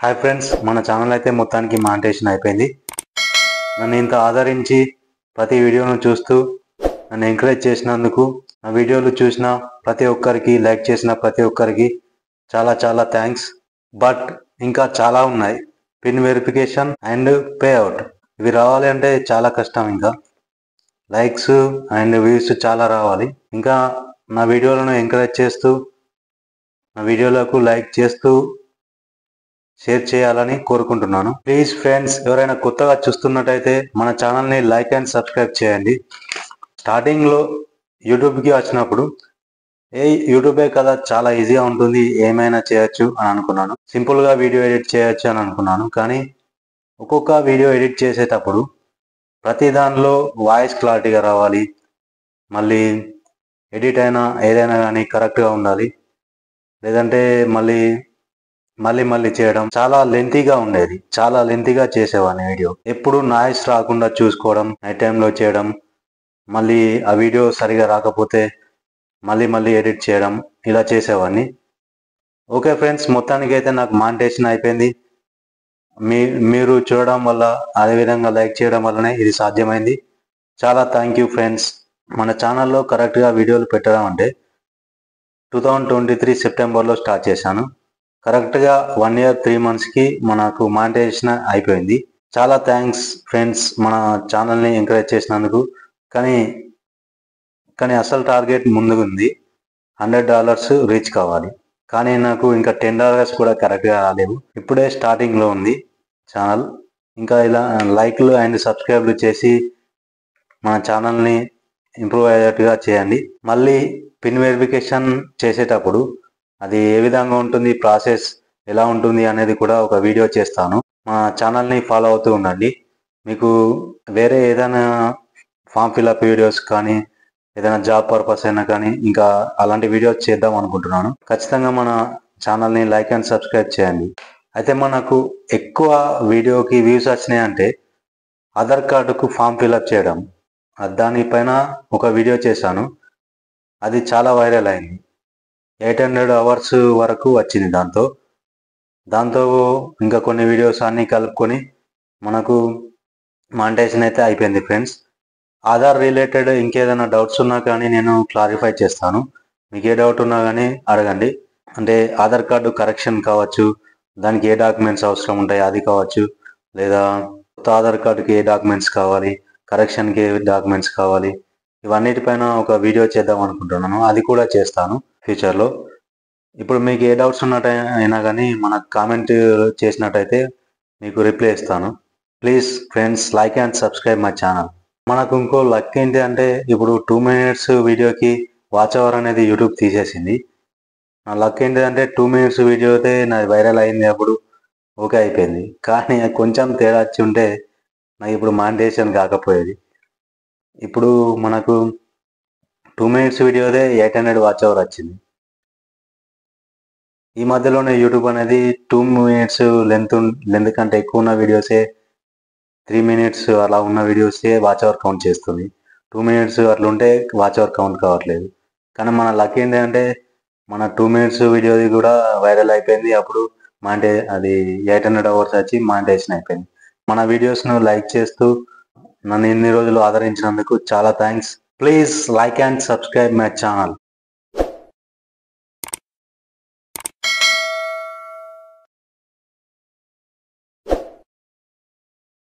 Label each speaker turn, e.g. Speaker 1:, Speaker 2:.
Speaker 1: Hi friends, మన channel అయితే మొత్తానికి మానిటైజేషన్ అయిపోయింది. నన్ను ఇంత ఆదరించి ప్రతి వీడియోను చూస్తూ నన్ను ఎంకరేజ్ చేసినందుకు, నా వీడియోలు చూసిన ప్రతి ఒక్కరికి, లైక్ చేసిన ప్రతి ఒక్కరికి చాలా చాలా థ్యాంక్స్. బట్ ఇంకా చాలా ఉన్నాయి. Pin verification and pay out ఇవి రావాలి అంటే చాలా కష్టం. ఇంకా లైక్స్ అండ్ వ్యూస్ చాలా రావాలి. ఇంకా నా వీడియోలను ఎంకరేజ్ చేస్తూ, నా వీడియోలకు లైక్ చేస్తూ షేర్ చేయాలని కోరుకుంటున్నాను. ప్లీజ్ ఫ్రెండ్స్, ఎవరైనా కొత్తగా చూస్తున్నట్టయితే మన ఛానల్ని లైక్ అండ్ సబ్స్క్రైబ్ చేయండి. స్టార్టింగ్లో యూట్యూబ్కి వచ్చినప్పుడు యూట్యూబే కదా, చాలా ఈజీగా ఉంటుంది, ఏమైనా చేయొచ్చు అని అనుకున్నాను. సింపుల్గా వీడియో ఎడిట్ చేయొచ్చు అని అనుకున్నాను. కానీ ఒక్కొక్క వీడియో ఎడిట్ చేసేటప్పుడు ప్రతి దానిలో వాయిస్ క్లారిటీగా రావాలి, మళ్ళీ ఎడిట్ అయినా ఏదైనా కానీ కరెక్ట్గా ఉండాలి. లేదంటే మళ్ళీ చేయడం చాలా లెంతీగా ఉండేది. చాలా లెంతీగా చేసేవాడిని వీడియో. ఎప్పుడు నాయిస్ రాకుండా చూసుకోవడం, నైట్ టైంలో చేయడం, మళ్ళీ ఆ వీడియో సరిగా రాకపోతే మళ్ళీ ఎడిట్ చేయడం, ఇలా చేసేవాడిని. ఓకే ఫ్రెండ్స్, మొత్తానికి అయితే నాకు మానిటైజేషన్ అయిపోయింది. మీరు చూడడం వల్ల, అదేవిధంగా లైక్ చేయడం వల్లనే ఇది సాధ్యమైంది. చాలా థ్యాంక్ యూ ఫ్రెండ్స్. మన ఛానల్లో కరెక్ట్గా వీడియోలు పెట్టడం అంటే 2023 సెప్టెంబర్లో స్టార్ట్ చేశాను. కరెక్ట్గా 1 year 3 monthsకి మనకు మానిటైజేషన్ అయిపోయింది. చాలా థ్యాంక్స్ ఫ్రెండ్స్, మన ఛానల్ని ఎంకరేజ్ చేసినందుకు. కానీ అసలు టార్గెట్ ముందుకుంది, $100 రీచ్ కావాలి. కానీ నాకు ఇంకా $10 కూడా కరెక్ట్గా రాలేవు. ఇప్పుడే స్టార్టింగ్లో ఉంది ఛానల్. ఇంకా ఇలా లైక్లు అండ్ సబ్స్క్రైబ్లు చేసి మన ఛానల్ని ఇంప్రూవ్ అయ్యేట్టుగా చేయండి. మళ్ళీ పిన్ వెరిఫికేషన్ చేసేటప్పుడు అది ఏ విధంగా ఉంటుంది, ప్రాసెస్ ఎలా ఉంటుంది అనేది కూడా ఒక వీడియో చేస్తాను. మా ఛానల్ని ఫాలో అవుతూ ఉండండి. మీకు వేరే ఏదైనా ఫామ్ ఫిల్అప్ వీడియోస్ కానీ, ఏదైనా జాబ్ పర్పస్ అయినా కానీ, ఇంకా అలాంటి వీడియోస్ చేద్దాం అనుకుంటున్నాను. ఖచ్చితంగా మన ఛానల్ని లైక్ అండ్ సబ్స్క్రైబ్ చేయండి. అయితే మనకు ఎక్కువ వీడియోకి వ్యూస్ వచ్చినాయి అంటే ఆధార్ కార్డుకు ఫామ్ ఫిల్అప్ చేయడం. దానిపైన ఒక వీడియో చేశాను, అది చాలా వైరల్ అయింది. 800 hours వరకు వచ్చింది. దాంతో ఇంకా కొన్ని వీడియోస్ అన్నీ కలుపుకొని మనకు మానిటైజేషన్ అయితే అయిపోయింది ఫ్రెండ్స్. ఆధార్ రిలేటెడ్ ఇంకేదైనా డౌట్స్ ఉన్నా కానీ నేను క్లారిఫై చేస్తాను. మీకు ఏ డౌట్ ఉన్నా కానీ అడగండి. అంటే ఆధార్ కార్డు కరెక్షన్ కావచ్చు, దానికి ఏ డాక్యుమెంట్స్ అవసరం ఉంటాయి అది కావచ్చు, లేదా కొత్త ఆధార్ కార్డుకి ఏ డాక్యుమెంట్స్ కావాలి, కరెక్షన్కి ఏ డాక్యుమెంట్స్ కావాలి, ఇవన్నిటిపైన ఒక వీడియో చేద్దాం అనుకుంటున్నాను. అది కూడా చేస్తాను ఫ్యూచర్లో. ఇప్పుడు మీకు ఏ డౌట్స్ ఉన్నట్టయినా కానీ మనకు కామెంట్ చేసినట్టయితే మీకు రిప్లై ఇస్తాను. Please friends, like and subscribe my channel. మనకు ఇంకో లక్ ఏంటి అంటే, ఇప్పుడు 2 minutes వీడియోకి వాచ్ అవర్ అనేది యూట్యూబ్ తీసేసింది. నా లక్ ఏంటిదంటే 2 minutes వీడియో అయితే నాది వైరల్ అయింది, అప్పుడు ఓకే అయిపోయింది. కానీ కొంచెం తేడా వచ్చి ఉంటే నాకు ఇప్పుడు మానిటైజేషన్ కాకపోయేది. ఇప్పుడు మనకు 2 minutes వీడియోదే 800 వాచ్ అవర్ వచ్చింది. ఈ మధ్యలోనే యూట్యూబ్ అనేది 2 minutes లెంత్ కంటే ఎక్కువ ఉన్న వీడియోసే, 3 minutes అలా ఉన్న వీడియోసే వాచ్ అవర్ కౌంట్ చేస్తుంది. 2 minutes అట్లుంటే వాచ్ అవర్ కౌంట్ కావట్లేదు. కానీ మన లక్ ఏంటంటే మన 2 minutes వీడియోది కూడా వైరల్ అయిపోయింది. అప్పుడు అది 800 hours వచ్చి మానిటైజేషన్ అయిపోయింది. మన వీడియోస్ను లైక్ చేస్తూ నన్ను ఇన్ని రోజులు ఆదరించినందుకు చాలా thanks. Please like and subscribe my channel.